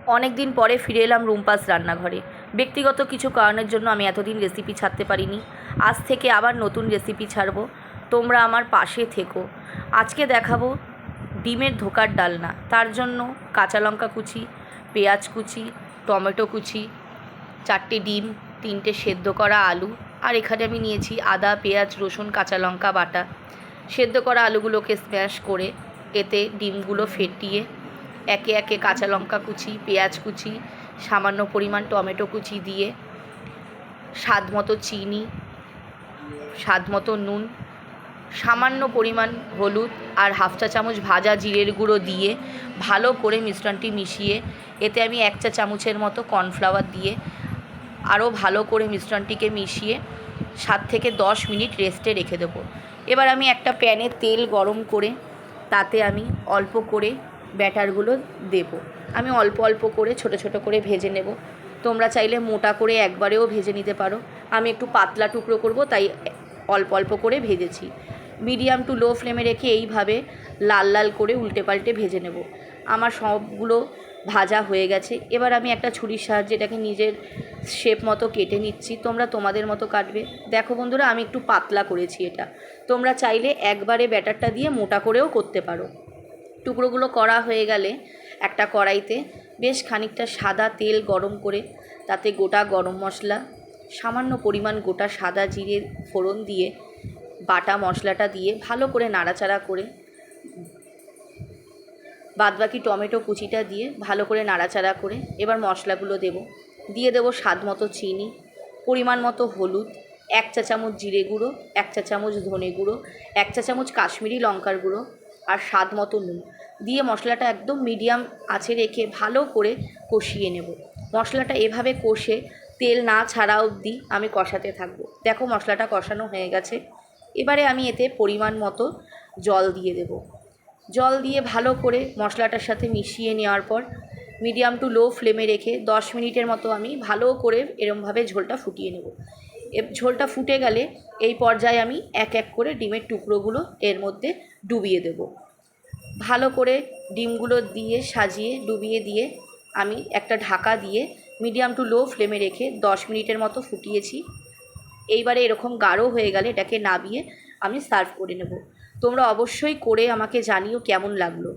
অনেক দিন পরে ফিরে এলাম রুম্পাস রান্নাঘরে। ব্যক্তিগত কিছু কারণের জন্য আমি এতদিন রেসিপি ছাড়তে পারিনি। আজ থেকে আবার নতুন রেসিপি ছাড়বো, তোমরা আমার পাশে থেকো। আজকে দেখাবো ডিমের ধোকার ডালনা। তার জন্য কাঁচা লঙ্কা কুচি, পেঁয়াজ কুচি, টমেটো কুচি, 4টে ডিম, 3টে সেদ্ধ করা আলু, আর এখানে আমি নিয়েছি আদা, পেঁয়াজ, রসুন, কাঁচা লঙ্কা বাটা। সেদ্ধ করা আলুগুলোকে স্ম্যাশ করে এতে ডিমগুলো ফেটিয়ে একে একে কাঁচা লঙ্কা কুচি, পেঁয়াজ কুচি, সামান্য পরিমাণ টমেটো কুচি দিয়ে স্বাদ মতো চিনি, স্বাদ মতো নুন, সামান্য পরিমাণ হলুদ আর হাফ চা চামচ ভাজা জিরের গুঁড়ো দিয়ে ভালো করে মিশ্রণটি মিশিয়ে এতে আমি 1 চা চামচের মতো কর্নফ্লাওয়ার দিয়ে আরও ভালো করে মিশ্রণটিকে মিশিয়ে 7 থেকে 10 মিনিট রেস্টে রেখে দেবো। এবার আমি একটা প্যানে তেল গরম করে তাতে আমি অল্প করে ব্যাটারগুলো দেব। আমি অল্প অল্প করে ছোট ছোট করে ভেজে নেব। তোমরা চাইলে মোটা করে একবারেও ভেজে নিতে পারো। আমি একটু পাতলা টুকরো করব, তাই অল্প অল্প করে ভেজেছি। মিডিয়াম টু লো ফ্লেমে রেখে এইভাবে লাল লাল করে উল্টে পাল্টে ভেজে নেব। আমার সবগুলো ভাজা হয়ে গেছে। এবার আমি একটা ছুরির সাহায্যে এটাকে নিজের শেপ মতো কেটে নিচ্ছি। তোমরা তোমাদের মতো কাটবে। দেখো বন্ধুরা, আমি একটু পাতলা করেছি এটা। তোমরা চাইলে একবারে ব্যাটারটা দিয়ে মোটা করেও করতে পারো। টুকরোগুলো করা হয়ে গেলে একটা কড়াইতে বেশ খানিকটা সাদা তেল গরম করে তাতে গোটা গরম মশলা, সামান্য পরিমাণ গোটা সাদা জিরের ফোড়ন দিয়ে বাটা মশলাটা দিয়ে ভালো করে নাড়াচাড়া করে বাদবাকি টমেটো কুচিটা দিয়ে ভালো করে নাড়াচাড়া করে এবার মশলাগুলো দিয়ে দেবো স্বাদ মতো চিনি, পরিমাণ মতো হলুদ, 1 চা চামচ জিরে গুঁড়ো, 1 চা চামচ ধনে গুঁড়ো, 1 চা চামচ কাশ্মীরি লঙ্কার গুঁড়ো আর স্বাদ মতো নুন দিয়ে মশলাটা একদম মিডিয়াম আঁচে রেখে ভালো করে কষিয়ে নেব। মশলাটা এভাবে কষে তেল না ছাড়া অবধি আমি কষাতে থাকবো। দেখো মশলাটা কষানো হয়ে গেছে। এবারে আমি এতে পরিমাণ মতো জল দিয়ে দেব। জল দিয়ে ভালো করে মশলাটার সাথে মিশিয়ে নেওয়ার পর মিডিয়াম টু লো ফ্লেমে রেখে 10 মিনিটের মতো আমি ভালো করে এরমভাবে ঝোলটা ফুটিয়ে নেব। ঝোলটা ফুটে গেলে এই পর্যায়ে আমি এক এক করে ডিমের টুকরোগুলো এর মধ্যে ডুবিয়ে দেব। ভালো করে ডিমগুলো দিয়ে সাজিয়ে ডুবিয়ে দিয়ে আমি একটা ঢাকা দিয়ে মিডিয়াম টু লো ফ্লেমে রেখে 10 মিনিটের মতো ফুটিয়েছি। এইবারে এরকম গাঢ় হয়ে গেলে এটাকে নামিয়ে আমি সার্ভ করে নেব। তোমরা অবশ্যই করে আমাকে জানিও কেমন লাগলো।